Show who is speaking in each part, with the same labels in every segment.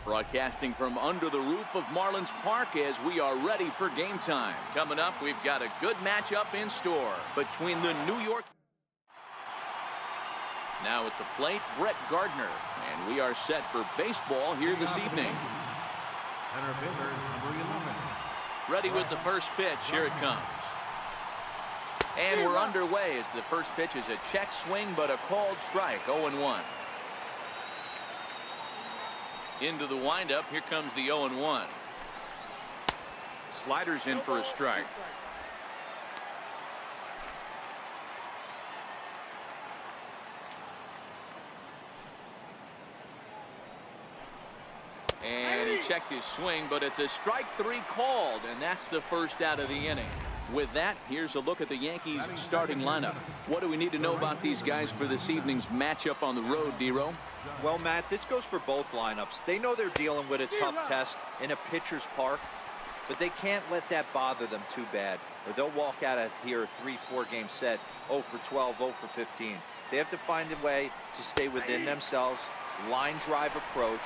Speaker 1: Broadcasting from under the roof of Marlins Park as we are ready for game time. Coming up, we've got a good matchup in store between the New York. Now at the plate, Brett Gardner. And we are set for baseball here this evening. Ready with the first pitch. Here it comes. And we're underway as the first pitch is a check swing, but a called strike. 0-1. Into the windup. Here comes the 0-1. Sliders in for a strike. And he checked his swing, but it's a strike three called, and that's the first out of the inning. With that, here's a look at the Yankees starting lineup. What do we need to know about these guys for this evening's matchup on the road, D-Row?
Speaker 2: Well, Matt, this goes for both lineups. They know they're dealing with a tough test in a pitcher's park, but they can't let that bother them too bad, or they'll walk out of here a 3-4 game set, 0 for 12, 0 for 15. They have to find a way to stay within themselves, line drive approach.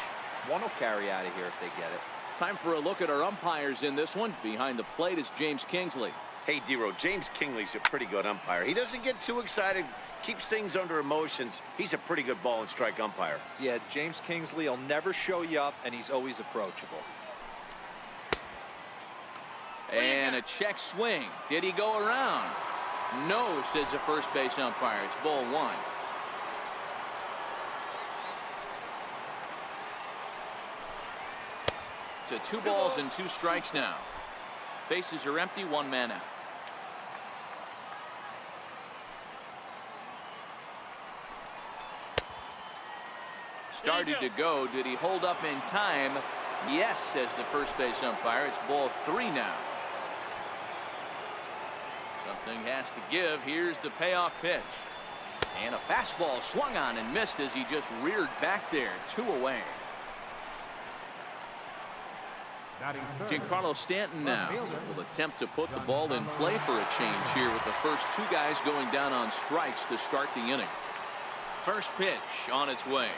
Speaker 2: One will carry out of here if they get it.
Speaker 1: Time for a look at our umpires in this one. Behind the plate is James Kingsley.
Speaker 3: Hey, D-Row, James Kingsley's a pretty good umpire. He doesn't get too excited, keeps things under emotions. He's a pretty good ball and strike umpire.
Speaker 2: Yeah, James Kingsley will never show you up, and he's always approachable.
Speaker 1: And a check swing. Did he go around? No, says the first base umpire. It's ball one. To 2 balls and 2 strikes now. Bases are empty, 1 man out. Started to go. Did he hold up in time? Yes, says the first base umpire. It's ball 3 now. Something has to give. Here's the payoff pitch. And a fastball swung on and missed as he just reared back there. 2 away. Giancarlo Stanton now will attempt to put the ball in play for a change here with the first 2 guys going down on strikes to start the inning. First pitch on its way.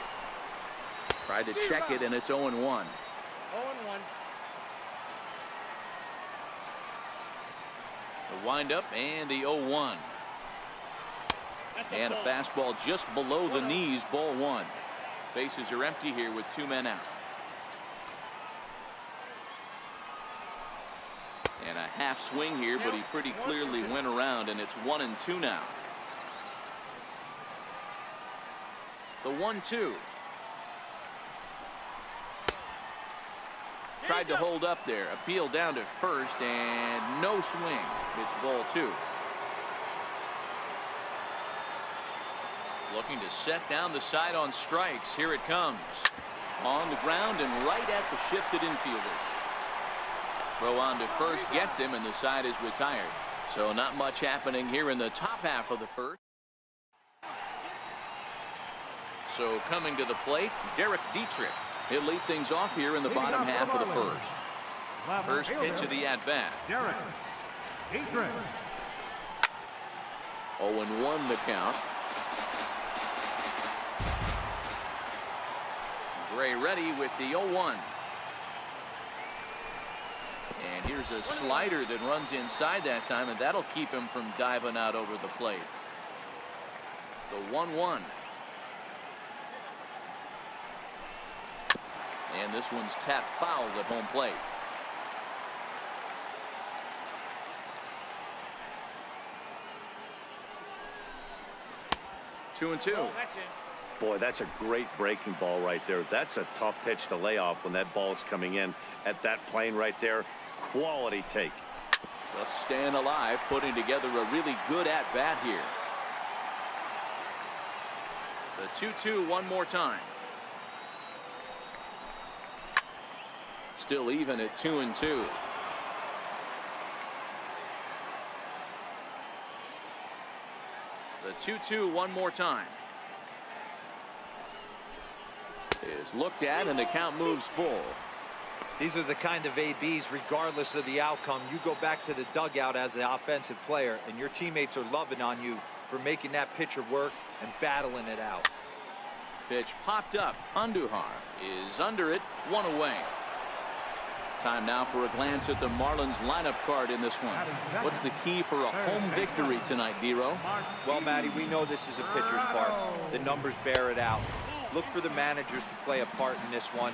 Speaker 1: Tried to check it, and it's 0-1.
Speaker 4: 0-1.
Speaker 1: The windup and the 0-1. And a fastball just below the knees, ball 1. Bases are empty here with 2 men out. And a half swing here, but he pretty clearly went around, and it's 1-2 now. The 1-2. Tried to hold up there. Appeal down to first, and no swing. It's ball 2. Looking to set down the side on strikes. Here it comes. On the ground and right at the shifted infielder. Throw on to first gets him, and the side is retired. So not much happening here in the top half of the first. So coming to the plate, Derek Dietrich. He'll lead things off here in the bottom half of the first. First pitch of the at-bat.
Speaker 4: Derek Dietrich.
Speaker 1: 0-1 the count. Gray ready with the 0-1. And here's a slider that runs inside that time, and that'll keep him from diving out over the plate. The 1-1. And this one's tapped foul at home plate. Two and 2.
Speaker 3: Boy, that's a great breaking ball right there. That's a tough pitch to lay off when that ball is coming in at that plane right there. Quality take.
Speaker 1: Just staying alive, putting together a really good at-bat here. The 2-2 one more time. Still even at 2-2. The 2-2 one more time. Is looked at, and the count moves full.
Speaker 2: These are the kind of ABs, regardless of the outcome. You go back to the dugout as an offensive player, and your teammates are loving on you for making that pitcher work and battling it out.
Speaker 1: Pitch popped up. Andujar is under it. 1 away. Time now for a glance at the Marlins lineup card in this one. What's the key for a home victory tonight, Dero?
Speaker 2: Well, Matty, we know this is a pitcher's park. The numbers bear it out. Look for the managers to play a part in this one.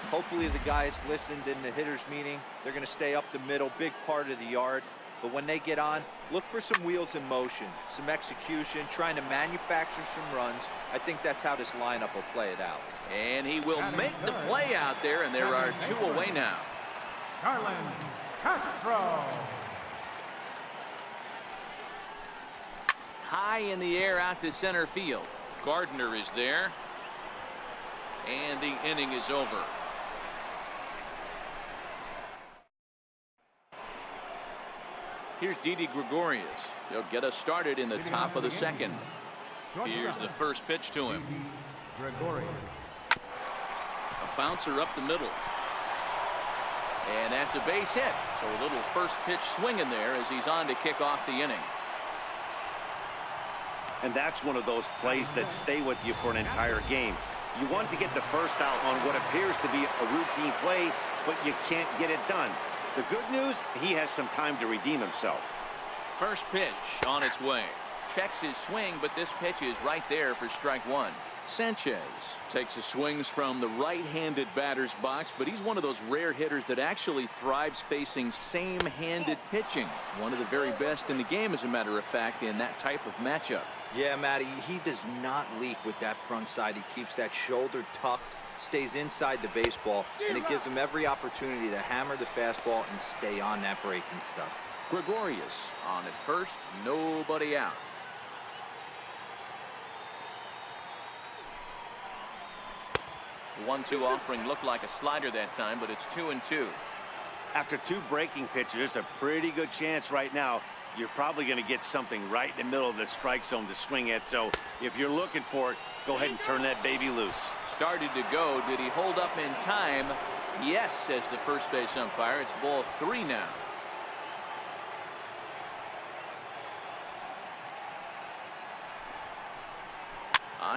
Speaker 2: Hopefully the guys listened in the hitters meeting. They're going to stay up the middle, big part of the yard. But when they get on, look for some wheels in motion, some execution, trying to manufacture some runs. I think that's how this lineup will play it out.
Speaker 1: And he will make the play out there, and there are 2 away now.
Speaker 4: Castro.
Speaker 1: High in the air out to center field. Gardner is there. And the inning is over. Here's Didi Gregorius. He'll get us started in the top of the second. Here's the first pitch to him. A bouncer up the middle. And that's a base hit. So a little first pitch swing in there as he's on to kick off the inning.
Speaker 3: And that's one of those plays that stay with you for an entire game. You want to get the first out on what appears to be a routine play, but you can't get it done. The good news, he has some time to redeem himself.
Speaker 1: First pitch on its way. Checks his swing, but this pitch is right there for strike 1. Sanchez takes his swings from the right-handed batter's box, but he's one of those rare hitters that actually thrives facing same-handed pitching. One of the very best in the game, as a matter of fact, in that type of matchup.
Speaker 2: Yeah, Matty, he does not leak with that front side. He keeps that shoulder tucked, stays inside the baseball, and it gives him every opportunity to hammer the fastball and stay on that breaking stuff.
Speaker 1: Gregorius on at first, nobody out. The 1-2 offering looked like a slider that time, but it's 2-2.
Speaker 3: After 2 breaking pitches, there's a pretty good chance right now you're probably going to get something right in the middle of the strike zone to swing at. So if you're looking for it, go ahead and turn that baby loose. Started
Speaker 1: to go. Did he hold up in time? Yes, says the first base umpire. It's ball 3 now.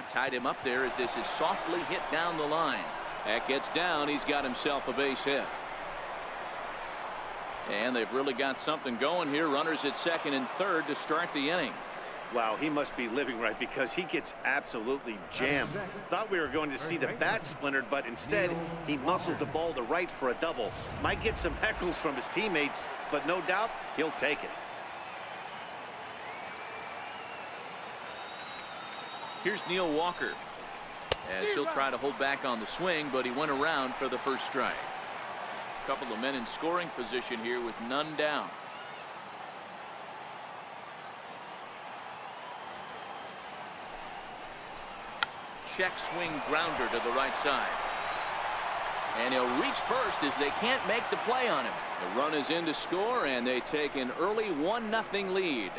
Speaker 1: Tied him up there as this is softly hit down the line. That gets down. He's got himself a base hit. And they've really got something going here. Runners at second and third to start the inning.
Speaker 3: Wow, he must be living right because he gets absolutely jammed. Thought we were going to see the bat splintered, but instead he muscles the ball to right for a double. Might get some heckles from his teammates, but no doubt he'll take it.
Speaker 1: Here's Neil Walker as he'll try to hold back on the swing, but he went around for the first strike. A couple of men in scoring position here with none down. Check swing grounder to the right side. And he'll reach first as they can't make the play on him. The run is in to score, and they take an early 1-0 lead.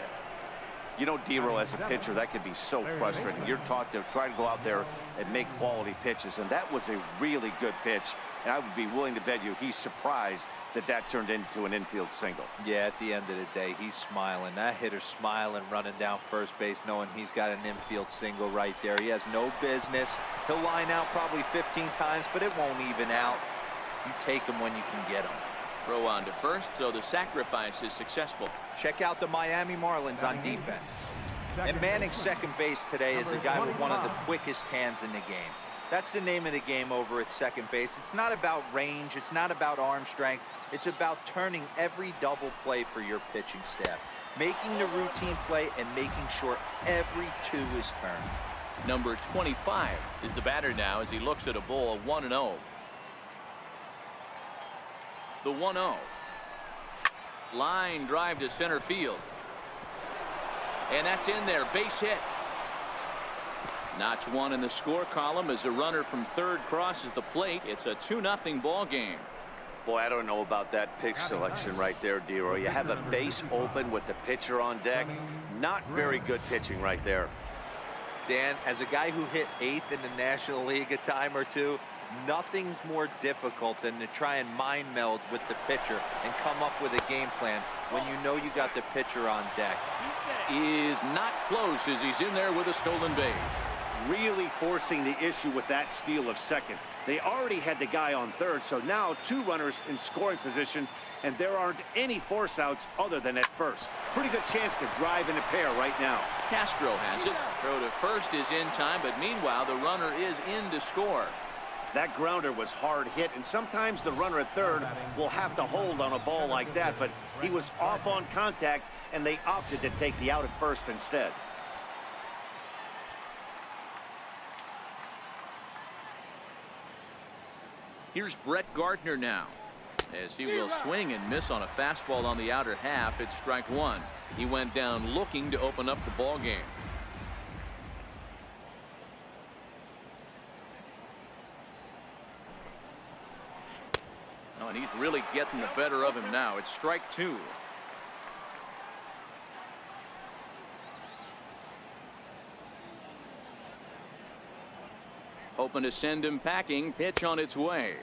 Speaker 3: You know, Dero, as a pitcher, that can be so frustrating. You're taught to try to go out there and make quality pitches, and that was a really good pitch. And I would be willing to bet you he's surprised that that turned into an infield single.
Speaker 2: Yeah, at the end of the day, he's smiling. That hitter's smiling, running down first base, knowing he's got an infield single right there. He has no business. He'll line out probably 15 times, but it won't even out. You take them when you can get them.
Speaker 1: Throw on to first, so the sacrifice is successful.
Speaker 2: Check out the Miami Marlins on defense. And manning second base today is a guy with one of the quickest hands in the game. That's the name of the game over at second base. It's not about range. It's not about arm strength. It's about turning every double play for your pitching staff, making the routine play and making sure every 2 is turned.
Speaker 1: Number 25 is the batter now as he looks at a ball 1-0. The 1-0. Line drive to center field. And that's in there. Base hit. Notch 1 in the score column as a runner from third crosses the plate. It's a 2-0 ball game.
Speaker 3: Boy, I don't know about that pitch selection right there, Dero. You have a base open with the pitcher on deck. Not very good pitching right there.
Speaker 2: Dan, as a guy who hit 8th in the National League a time or two, nothing's more difficult than to try and mind meld with the pitcher and come up with a game plan when you know you got the pitcher on deck.
Speaker 1: Is not close as he's in there with a stolen base.
Speaker 3: really forcing the issue with that steal of second. They already had the guy on third, so now 2 runners in scoring position, and there aren't any force outs other than at first. Pretty good chance to drive in a pair right now.
Speaker 1: Castro has it. Throw to first is in time, but meanwhile the runner is in to score.
Speaker 3: That grounder was hard hit, and sometimes the runner at third will have to hold on a ball like that, but he was off on contact, and they opted to take the out at first instead.
Speaker 1: Here's Brett Gardner now, as he will swing and miss on a fastball on the outer half. It's strike 1. He went down looking to open up the ball game. Oh, and he's really getting the better of him now. It's strike 2. Hoping to send him packing. Pitch on its way.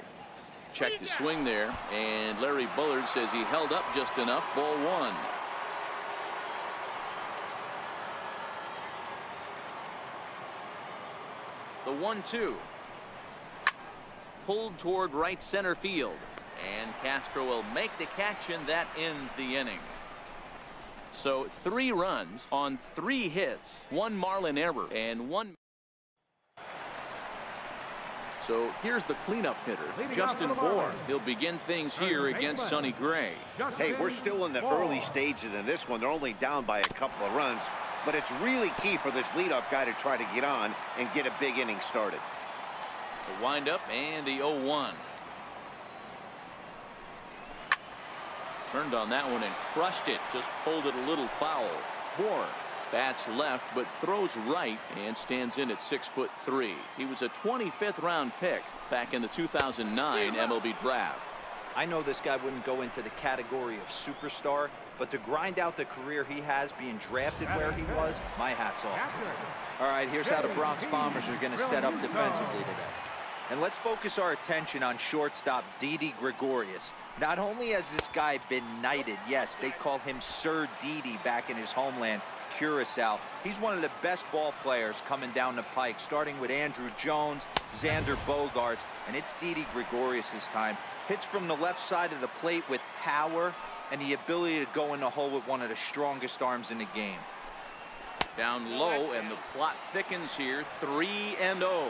Speaker 1: Check the swing there, and Larry Bullard says he held up just enough. Ball 1. The 1-2. Pulled toward right center field, and Castro will make the catch, and that ends the inning. So 3 runs on 3 hits, 1 Marlin error, and 1. So here's the cleanup hitter, Justin Bourne. He'll begin things here against Sonny Gray.
Speaker 3: Hey, we're still in the early stages in this one. They're only down by a couple of runs, but it's really key for this leadoff guy to try to get on and get a big inning started.
Speaker 1: The windup and the 0-1. Turned on that one and crushed it. Just pulled it a little foul. Bourne bats left but throws right and stands in at 6'3". He was a 25th round pick back in the 2009 MLB draft.
Speaker 2: I know this guy wouldn't go into the category of superstar, but to grind out the career he has being drafted where he was, my hat's off. All right, here's how the Bronx Bombers are going to set up defensively today. And let's focus our attention on shortstop Didi Gregorius. Not only has this guy been knighted, yes, they called him Sir Didi back in his homeland, Curacao. He's one of the best ball players coming down the pike, starting with Andrew Jones, Xander Bogaerts, and it's Didi Gregorius' time. Hits from the left side of the plate with power and the ability to go in the hole with one of the strongest arms in the game.
Speaker 1: Down low, and the plot thickens here. 3-0.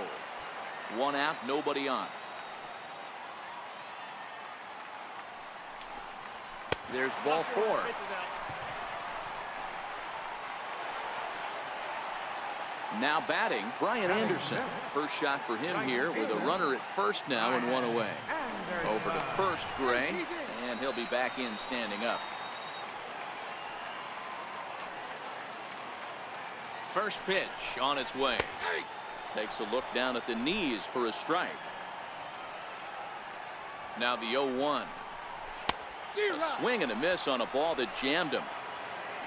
Speaker 1: 1 out, nobody on. There's ball 4. Now batting, Brian Anderson. First shot for him here with a runner at first now and 1 away. Over to first, Gray, and he'll be back in standing up. First pitch on its way. Takes a look down at the knees for a strike. Now the 0-1. A swing and a miss on a ball that jammed him.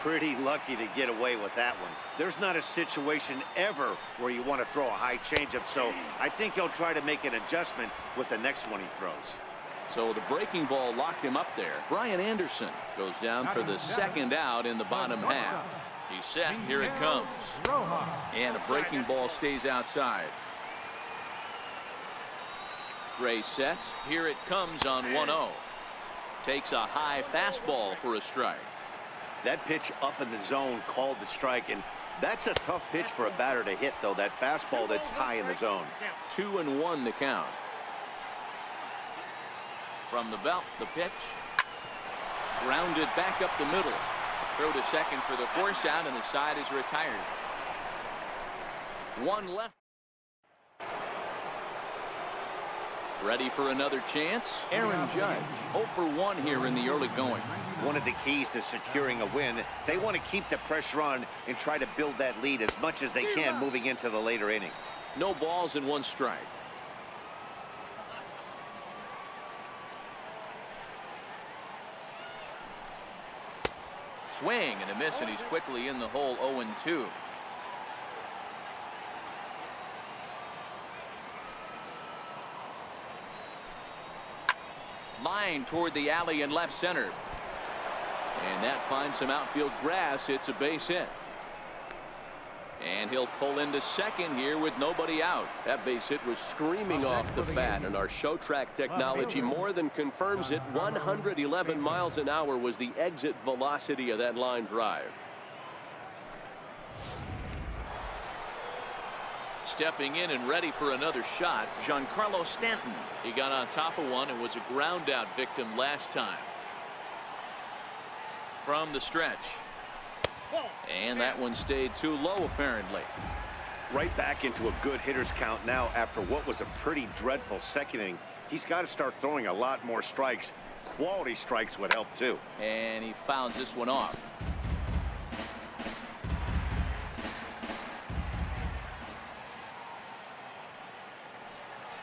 Speaker 3: Pretty lucky to get away with that one. There's not a situation ever where you want to throw a high changeup, so I think he'll try to make an adjustment with the next one he throws.
Speaker 1: So the breaking ball locked him up there. Brian Anderson goes down for the second out in the bottom half. He's set. Here it comes. And a breaking ball stays outside. Gray sets. Here it comes on 1-0. Takes a high fastball for a strike.
Speaker 3: That pitch up in the zone called the strike, and that's a tough pitch for a batter to hit, though, that fastball that's high in the zone.
Speaker 1: 2-1 the count. From the belt, the pitch. Grounded back up the middle. Throw to second for the force out, and the side is retired. 1 left. Ready for another chance. Aaron Judge 0 for 1 here in the early going.
Speaker 3: One of the keys to securing a win, they want to keep the pressure on and try to build that lead as much as they can moving into the later innings.
Speaker 1: No balls and 1 strike. Swing and a miss, and he's quickly in the hole. 0-2. Line toward the alley in left center. And that finds some outfield grass. It's a base hit. And he'll pull into second here with nobody out.
Speaker 5: That base hit was screaming off the bat, and our show track technology more than confirms it. 111 miles an hour was the exit velocity of that line drive.
Speaker 1: Stepping in and ready for another shot, Giancarlo Stanton. He got on top of one and was a ground out victim last time. From the stretch. And that one stayed too low, apparently.
Speaker 3: Right back into a good hitter's count now after what was a pretty dreadful second inning. He's got to start throwing a lot more strikes. Quality strikes would help, too.
Speaker 1: And he fouls this one off.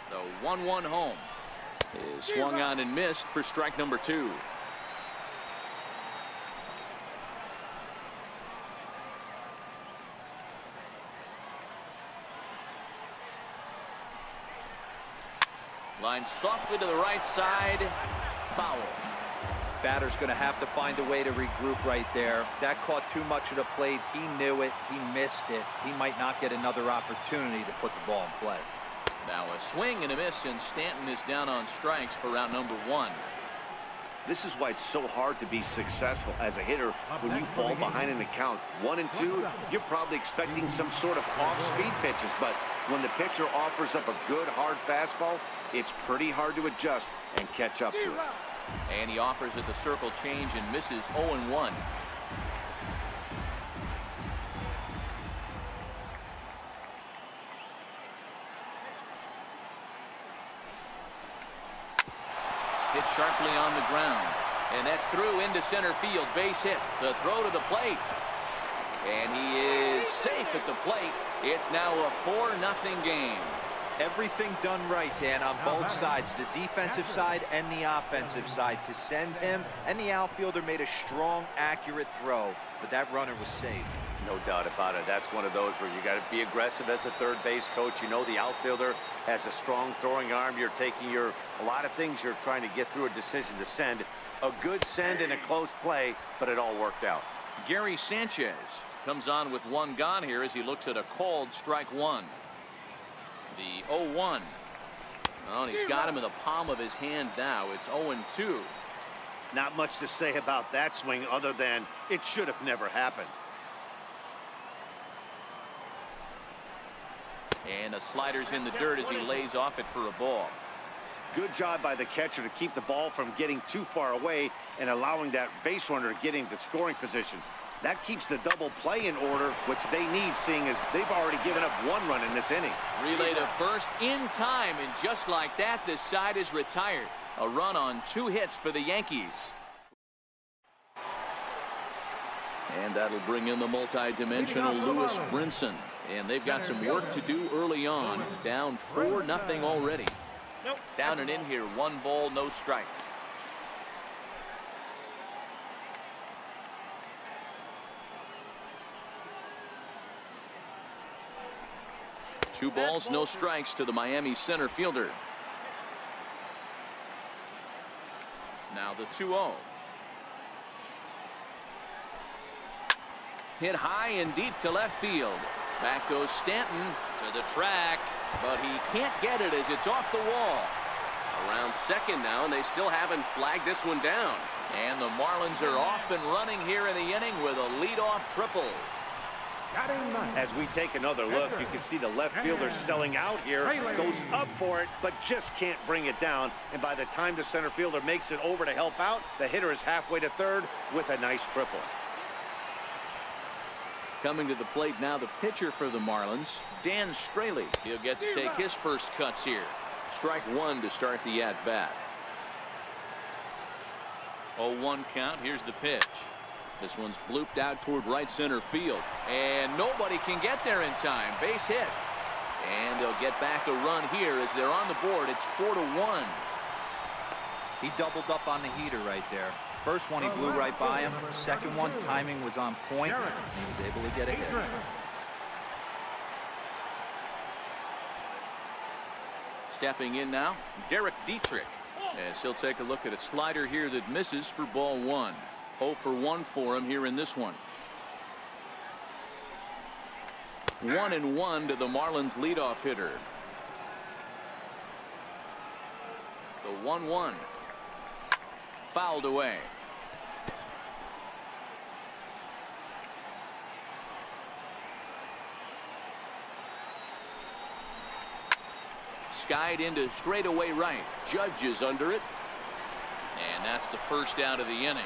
Speaker 1: The 1-1 home is swung on and missed for strike number 2. Line softly to the right side. Foul.
Speaker 2: Batter's going to have to find a way to regroup right there. That caught too much of the plate. He knew it. He missed it. He might not get another opportunity to put the ball in play.
Speaker 1: Now a swing and a miss, and Stanton is down on strikes for round number 1.
Speaker 3: This is why it's so hard to be successful as a hitter when you fall behind in the count 1 and 2. You're probably expecting some sort of off-speed pitches, but when the pitcher offers up a good hard fastball, it's pretty hard to adjust and catch up to it.
Speaker 1: And he offers it the circle change and misses 0-1. Hit sharply on the ground, and that's through into center field. Base hit. The throw to the plate, and he is safe at the plate. It's now a 4-0 game.
Speaker 2: Everything done right, Dan, on both sides, the defensive side and the offensive side, to send him, and the outfielder made a strong, accurate throw, but that runner was safe.
Speaker 3: No doubt about it. That's one of those where you got to be aggressive as a third base coach. You know the outfielder has a strong throwing arm. You're taking a lot of things you're trying to get through a decision to send. A good send and a close play, but it all worked out.
Speaker 1: Gary Sanchez comes on with 1 gone here as he looks at a called strike 1. The 0-1. Well, he's got him in the palm of his hand now. It's 0-2.
Speaker 3: Not much to say about that swing other than it should have never happened.
Speaker 1: And the slider's in the dirt as he lays off it for a ball.
Speaker 3: Good job by the catcher to keep the ball from getting too far away and allowing that base runner to get into scoring position. That keeps the double play in order, which they need, seeing as they've already given up 1 run in this inning.
Speaker 1: Relay to first in time, and just like that, this side is retired. A run on 2 hits for the Yankees. And that'll bring in the multi-dimensional Lewis Brinson. And they've got some work to do early on. Down 4-0 already. Down and in here, 1 ball, no strikes. Two balls, no strikes to the Miami center fielder. Now the 2-0. Hit high and deep to left field. Back goes Stanton to the track, but he can't get it as it's off the wall. Around second now, and they still haven't flagged this one down. And the Marlins are off and running here in the inning with a leadoff triple.
Speaker 3: As we take another look, you can see the left fielder selling out here, goes up for it, but just can't bring it down. And by the time the center fielder makes it over to help out, the hitter is halfway to third with a nice triple.
Speaker 1: Coming to the plate now, the pitcher for the Marlins, Dan Straley. He'll get to take his first cuts here. Strike 1 to start the at-bat. 0-1 count. Here's the pitch. This one's blooped out toward right center field, and nobody can get there in time. Base hit, and they'll get back a run here as they're on the board. It's 4-1.
Speaker 2: He doubled up on the heater right there. First one he blew right by him. Second one, timing was on point. He was able to get a hit.
Speaker 1: Stepping in now, Derek Dietrich, as he'll take a look at a slider here that misses for ball 1. 0 for 1 for him here in this one. 1-1 to the Marlins leadoff hitter. The 1-1 fouled away. Skied into straightaway right. Judge is under it. And that's the first out of the inning.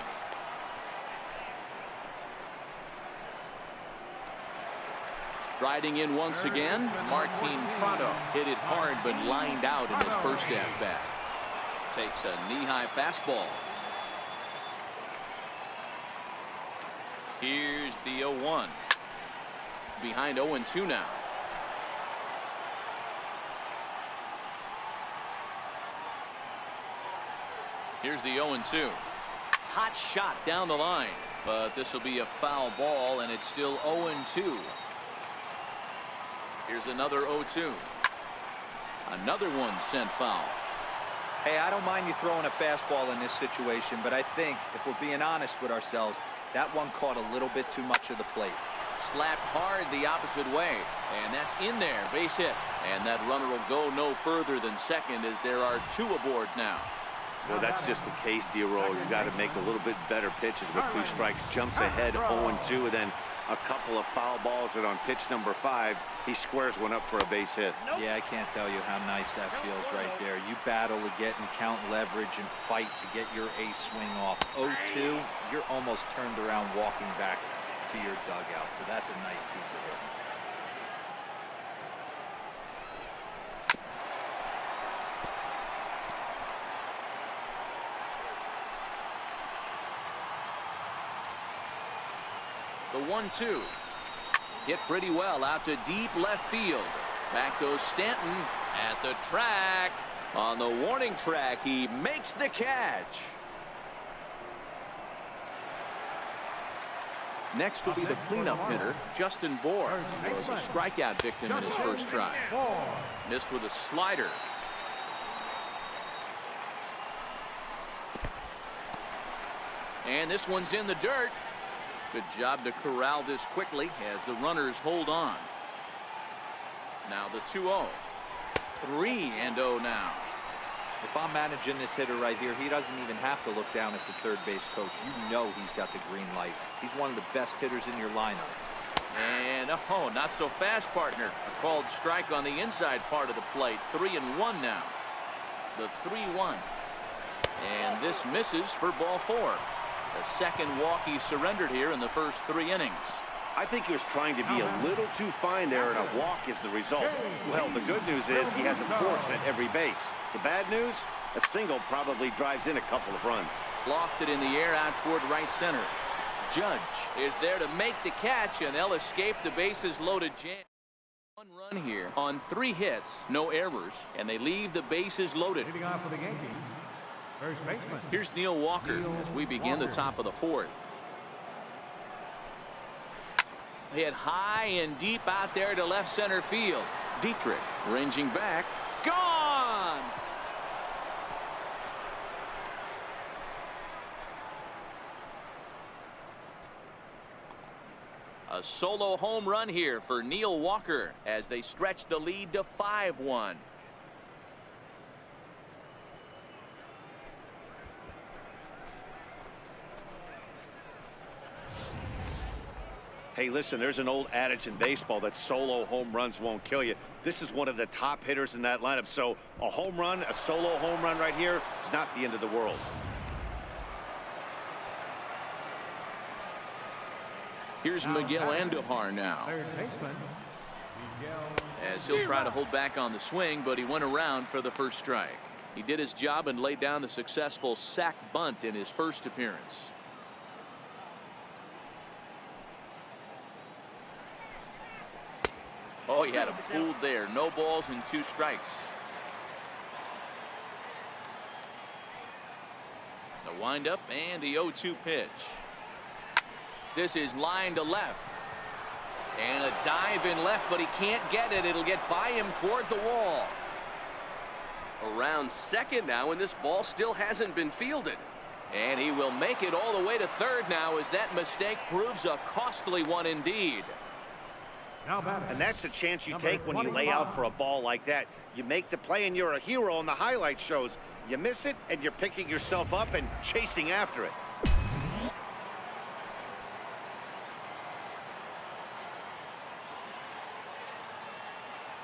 Speaker 1: Striding in once again, Martin Prado hit it hard but lined out in his first at-bat. Takes a knee-high fastball. Here's the 0-1. Behind 0-2 now. Here's the 0-2. Hot shot down the line, but this will be a foul ball, and it's still 0-2. Here's another 0-2. Another one sent foul.
Speaker 2: Hey, I don't mind you throwing a fastball in this situation, but I think if we're being honest with ourselves, that one caught a little bit too much of the plate.
Speaker 1: Slapped hard the opposite way, and that's in there, base hit. And that runner will go no further than second as there are two aboard now.
Speaker 3: Well, that's just the case, D-Roll. You got to make a little bit better pitches with 2 strikes. Jumps ahead 0-2, and then a couple of foul balls, and on pitch number 5, he squares one up for a base hit.
Speaker 2: Yeah, I can't tell you how nice that feels right there. You battle to get and count leverage and fight to get your ace swing off. 0-2, you're almost turned around walking back to your dugout, so that's a nice piece of it.
Speaker 1: The 1-2 hit pretty well out to deep left field. Back goes Stanton at the track. On the warning track, he makes the catch. Next will be the cleanup hitter, Justin Bohr, who was a strikeout victim in his first try. Missed with a slider. And this one's in the dirt. Good job to corral this quickly as the runners hold on. Now the 2-0. 3-0 now.
Speaker 2: If I'm managing this hitter right here, he doesn't even have to look down at the third base coach. You know he's got the green light. He's one of the best hitters in your lineup.
Speaker 1: And oh, not so fast, partner. A called strike on the inside part of the plate. 3-1 now. The 3-1. And this misses for ball 4. The second walk he surrendered here in the first 3 innings.
Speaker 3: I think he was trying to be a little too fine there, and a walk is the result. Well, the good news is he has a force at every base. The bad news, a single probably drives in a couple of runs.
Speaker 1: Lofted in the air out toward right center. Judge is there to make the catch, and they'll escape the bases loaded jam. 1 run here on 3 hits, no errors, and they leave the bases loaded.
Speaker 4: Leading off for the Yankees, first baseman.
Speaker 1: Here's Neil Walker as we begin the top of the 4th. Hit high and deep out there to left center field. Dietrich ranging back. Gone! A solo home run here for Neil Walker as they stretch the lead to 5-1.
Speaker 3: Hey, listen, there's an old adage in baseball that solo home runs won't kill you. This is one of the top hitters in that lineup. So a home run, a solo home run right here is not the end of the world.
Speaker 1: Here's Miguel Andujar now.
Speaker 4: Third baseman,
Speaker 1: As he'll try to hold back on the swing, but he went around for the first strike. He did his job and laid down the successful sac bunt in his first appearance. Oh, he had him fooled there. No balls and 2 strikes. The windup and the 0-2 pitch. This is line to left. And a dive in left, but he can't get it. It'll get by him toward the wall. Around second now, and this ball still hasn't been fielded. And he will make it all the way to third now as that mistake proves a costly one indeed.
Speaker 4: Now batting.
Speaker 3: And that's the chance you
Speaker 4: Number
Speaker 3: take when you lay
Speaker 4: 25.
Speaker 3: out for a ball like that. You make the play and you're a hero on the highlight shows. You miss it and you're picking yourself up and chasing after it.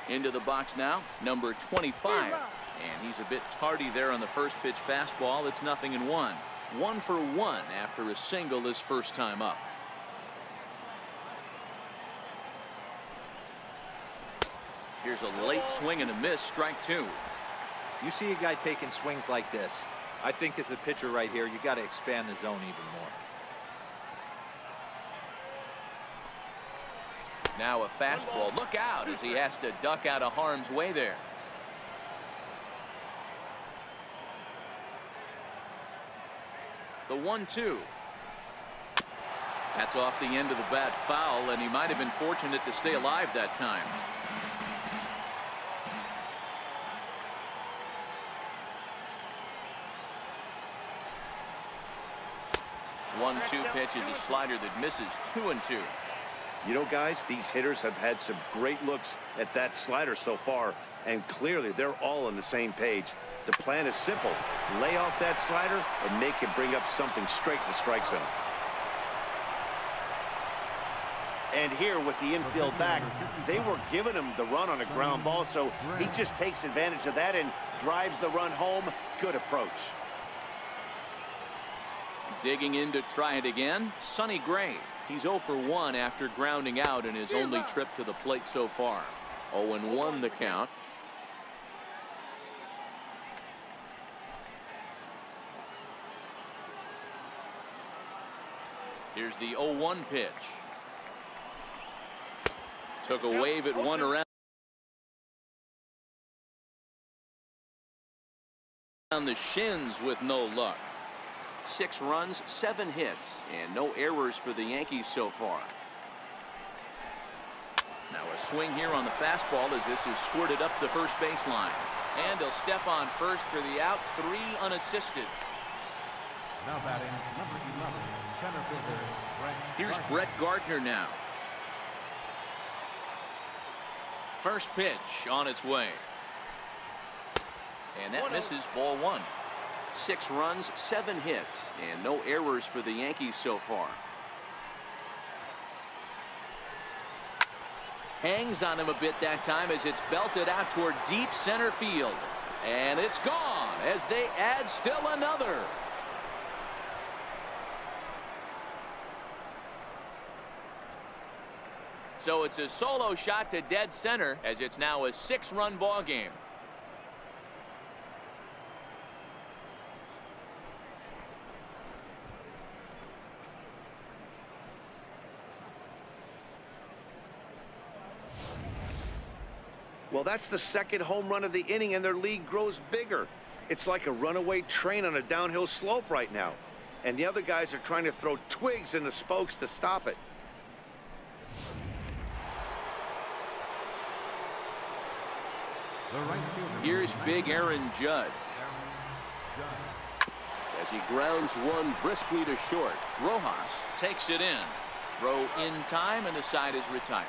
Speaker 1: Into the box now, number 25. And he's a bit tardy there on the first pitch fastball. It's 0-1. 1 for 1 after a single his first time up. Here's a late swing and a miss, strike 2.
Speaker 2: You see a guy taking swings like this. I think as a pitcher right here, you got to expand the zone even more.
Speaker 1: Now a fastball. Look out as he has to duck out of harm's way there. The 1-2. That's off the end of the bat foul, and he might have been fortunate to stay alive that time. One-two pitch is a slider that misses. 2-2.
Speaker 3: You know, guys, these hitters have had some great looks at that slider so far, and clearly they're all on the same page. The plan is simple. Lay off that slider and make it bring up something straight in the strike zone. And here with the infield back, they were giving him the run on a ground ball, so he just takes advantage of that and drives the run home. Good approach.
Speaker 1: Digging in to try it again, Sonny Gray. He's 0 for 1 after grounding out in his only trip to the plate so far. 0-1 the count. Here's the 0-1 pitch. Took a wave at one around the shins with no luck. 6 runs, 7 hits, and no errors for the Yankees so far. Now a swing here on the fastball as this is squirted up the first baseline. And he'll step on first for the out, 3 unassisted.
Speaker 4: Now batting, number 11, center fielder, Brett.
Speaker 1: Here's Brett Gardner now. First pitch on its way. And that misses, ball 1. 6 runs, 7 hits, and no errors for the Yankees so far. Hangs on him a bit that time as it's belted out toward deep center field. And it's gone as they add still another. So it's a solo shot to dead center as it's now a 6-run ball game.
Speaker 3: Well, that's the second home run of the inning, and their lead grows bigger. It's like a runaway train on a downhill slope right now. And the other guys are trying to throw twigs in the spokes to stop it.
Speaker 4: The right fielder.
Speaker 1: Here's big Aaron Judge.
Speaker 5: As he grounds one briskly to short.
Speaker 1: Rojas takes it in. Throw in time, and the side is retired.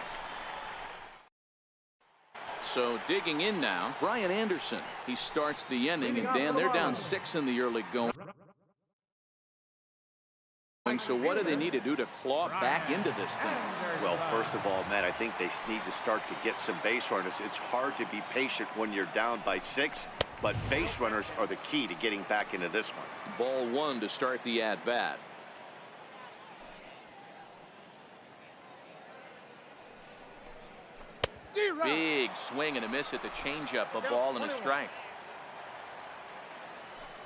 Speaker 1: So digging in now, Brian Anderson. He starts the inning, and Dan, they're down 6 in the early going. So what do they need to do to claw back into this thing?
Speaker 3: Well, first of all, Matt, I think they need to start to get some base runners. It's hard to be patient when you're down by 6, but base runners are the key to getting back into this one.
Speaker 1: Ball 1 to start the at-bat. Big swing and a miss at the changeup, a ball and a strike.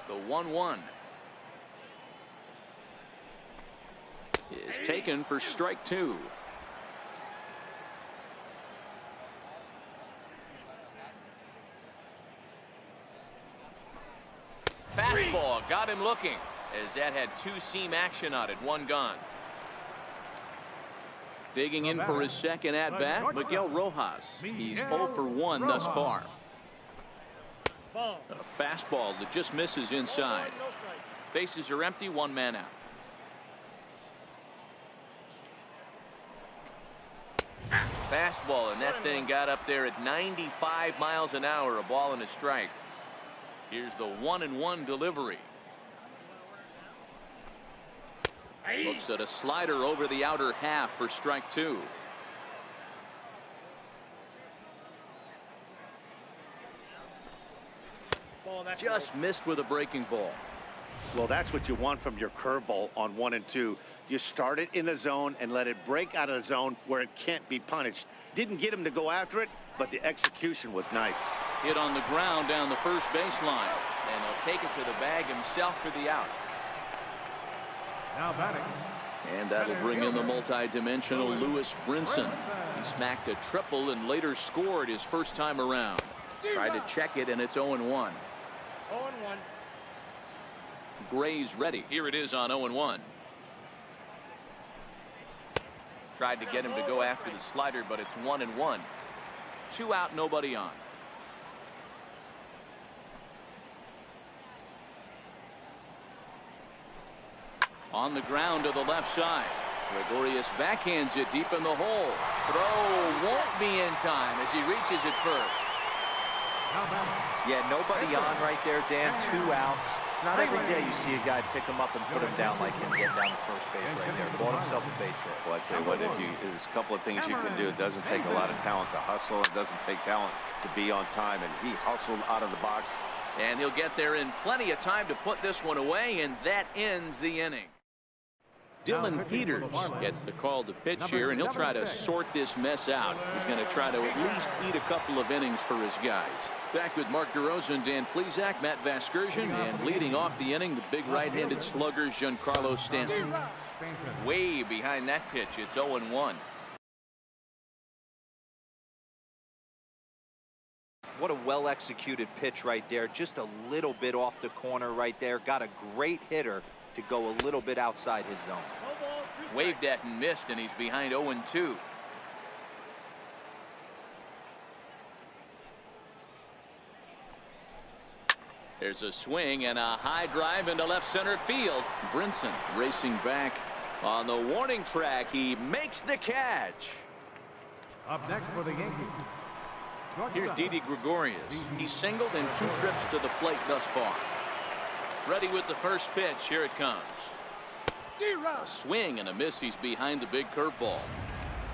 Speaker 1: The 1-1 is taken for strike 2. Fastball got him looking as that had 2-seam action on it. 1 gone. Digging in for his second at-bat, Miguel Rojas. He's 0 for 1 thus far. A fastball that just misses inside. Bases are empty, 1 man out. Fastball, and that thing got up there at 95 miles an hour, a ball and a strike. Here's the 1-1 delivery. Looks at a slider over the outer half for strike 2. Just missed with a breaking ball.
Speaker 3: Well, that's what you want from your curveball on 1 and 2. You start it in the zone and let it break out of the zone where it can't be punished. Didn't get him to go after it, but the execution was nice.
Speaker 1: Hit on the ground down the first baseline, and he'll take it to the bag himself for the out.
Speaker 4: Now batting.
Speaker 1: And that'll bring in the multi-dimensional Lewis Brinson. He smacked a triple and later scored his first time around. Tried to check it, and it's 0-1.
Speaker 6: 0-1.
Speaker 1: Gray's ready. Here it is on 0-1. Tried to get him to go after the slider, but it's 1-1. 2 out, nobody on. On the ground to the left side. Gregorius backhands it deep in the hole. Throw won't be in time as he reaches it first.
Speaker 2: Yeah, nobody on right there, Dan. 2 outs. It's not every day you see a guy pick him up and put him down like him, get down to first base right there. Bought himself a base hit.
Speaker 7: Well, I tell you what, there's a couple of things you can do. It doesn't take a lot of talent to hustle. It doesn't take talent to be on time, and he hustled out of the box.
Speaker 1: And he'll get there in plenty of time to put this one away, and that ends the inning. Dylan Peters gets the call to pitch here, and he'll try to sort this mess out. He's going to try to at least eat a couple of innings for his guys. Back with Mark DeRosa and Dan Plesac, Matt Vasgersian, and leading off the inning, the big right-handed slugger, Giancarlo Stanton. Way behind that pitch, it's 0-1.
Speaker 2: What a well-executed pitch right there. Just a little bit off the corner right there. Got a great hitter to go a little bit outside his zone.
Speaker 1: Waved at and missed, and he's behind 0-2. There's a swing and a high drive into left center field. Brinson racing back on the warning track. He makes the catch.
Speaker 4: Up next for the Yankees.
Speaker 1: Here's Didi Gregorius. He singled in 2 trips to the plate thus far. Ready with the first pitch. Here it comes. A swing and a miss. He's behind the big curveball.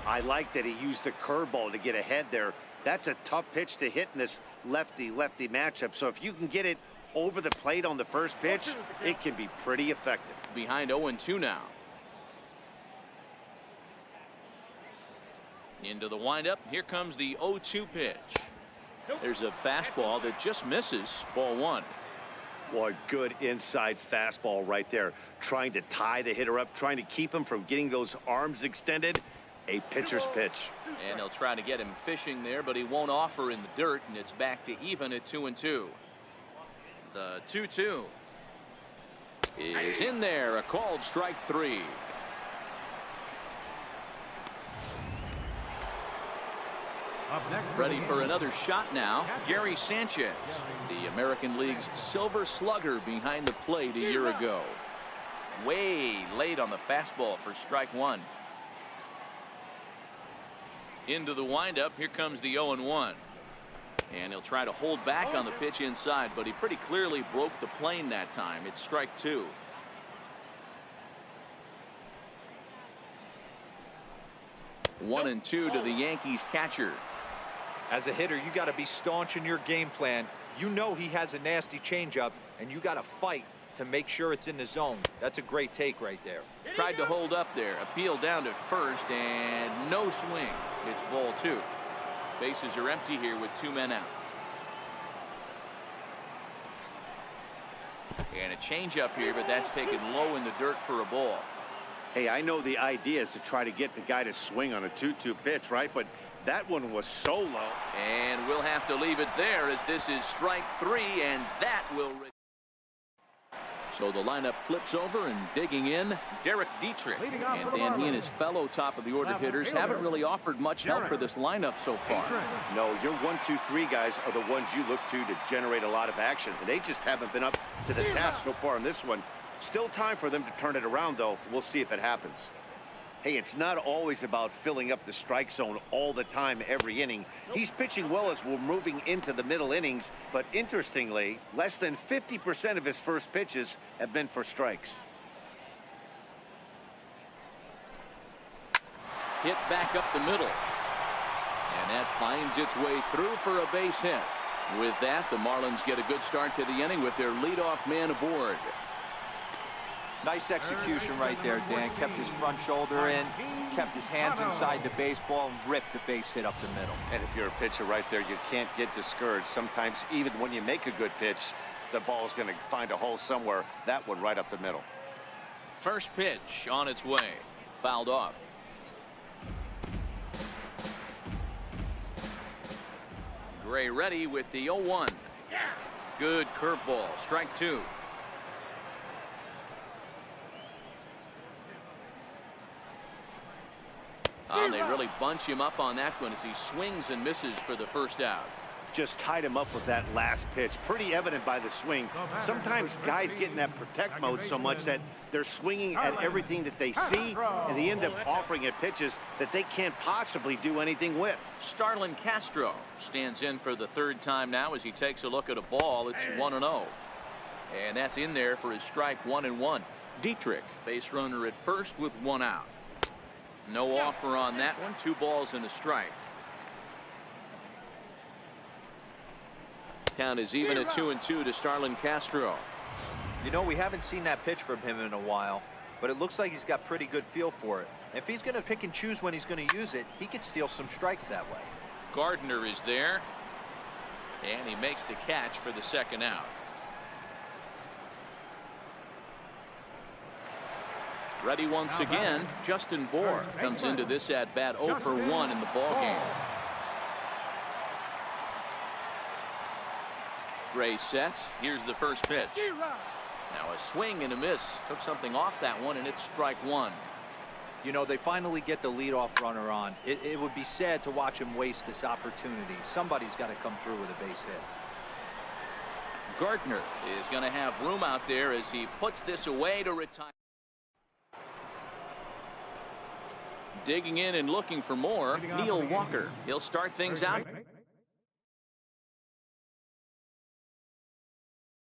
Speaker 3: I like that he used the curveball to get ahead there. That's a tough pitch to hit in this lefty-lefty matchup. So if you can get it over the plate on the first pitch, it can be pretty effective.
Speaker 1: Behind 0-2 now. Into the windup. Here comes the 0-2 pitch. There's a fastball that just misses. Ball 1.
Speaker 3: Boy, good inside fastball right there. Trying to tie the hitter up, trying to keep him from getting those arms extended. A pitcher's pitch.
Speaker 1: And they'll try to get him fishing there, but he won't offer in the dirt, and it's back to even at 2-2. The 2-2 is in there. A called strike 3.
Speaker 4: Up next
Speaker 1: Ready for another shot now. Gary Sanchez, the American League's silver slugger, behind the plate a year ago. Way late on the fastball for strike 1. Into the windup. Here comes the 0-1. And he'll try to hold back on the pitch inside, but he pretty clearly broke the plane that time. It's strike 2. One and 2 to the Yankees catcher.
Speaker 2: As a hitter, you got to be staunch in your game plan. You know he has a nasty changeup, and you got to fight to make sure it's in the zone. That's a great take right there.
Speaker 1: Tried to hold up there. Appeal down to first, and no swing. It's ball 2. Bases are empty here with 2 men out. And a changeup here, but that's taken low in the dirt for a ball.
Speaker 3: Hey, I know the idea is to try to get the guy to swing on a 2-2 pitch, right? But that one was so low.
Speaker 1: And we'll have to leave it there, as this is strike 3, and that will. So the lineup flips over, and digging in, Derek Dietrich. And then he and his fellow top of the order hitters haven't really offered much help for this lineup so far.
Speaker 3: No, your 1, 2, 3 guys are the ones you look to generate a lot of action. And they just haven't been up to the task so far in this one. Still time for them to turn it around, though. We'll see if it happens. Hey, it's not always about filling up the strike zone all the time, every inning. He's pitching well as we're moving into the middle innings, but interestingly, less than 50% of his first pitches have been for strikes.
Speaker 1: Hit back up the middle. And that finds its way through for a base hit. With that, the Marlins get a good start to the inning with their leadoff man aboard.
Speaker 2: Nice execution right there, Dan. Kept his front shoulder in, kept his hands inside the baseball, and ripped the base hit up the middle.
Speaker 7: And if you're a pitcher right there, you can't get discouraged. Sometimes even when you make a good pitch, the ball's going to find a hole somewhere. That one right up the middle.
Speaker 1: First pitch on its way. Fouled off. Gray ready with the 0-1. Good curveball. Strike two. They really bunch him up on that one as he swings and misses for the first out.
Speaker 3: Just tied him up with that last pitch. Pretty evident by the swing. Sometimes guys get in that protect mode so much that they're swinging at everything that they see, and they end up offering it pitches that they can't possibly do anything with.
Speaker 1: Starlin Castro stands in for the third time now as he takes a look at a ball. It's 1-0. And that's in there for his strike 1-1. Dietrich, base runner at first with one out. No offer on that one. 2 balls and a strike. Count is even at 2-2 to Starlin Castro.
Speaker 2: You know, we haven't seen that pitch from him in a while, but it looks like he's got pretty good feel for it. If he's going to pick and choose when he's going to use it, he could steal some strikes that way.
Speaker 1: Gardner is there, and he makes the catch for the second out. Ready once again. Justin Bour comes into this at bat 0 for 1 in the ball game. Gray sets. Here's the first pitch. Now a swing and a miss. Took something off that one, and it's strike one.
Speaker 2: You know, they finally get the leadoff runner on. It would be sad to watch him waste this opportunity. Somebody's got to come through with a base hit.
Speaker 1: Gardner is going to have room out there as he puts this away to retire. Digging in and looking for more, Neil Walker. He'll start things out.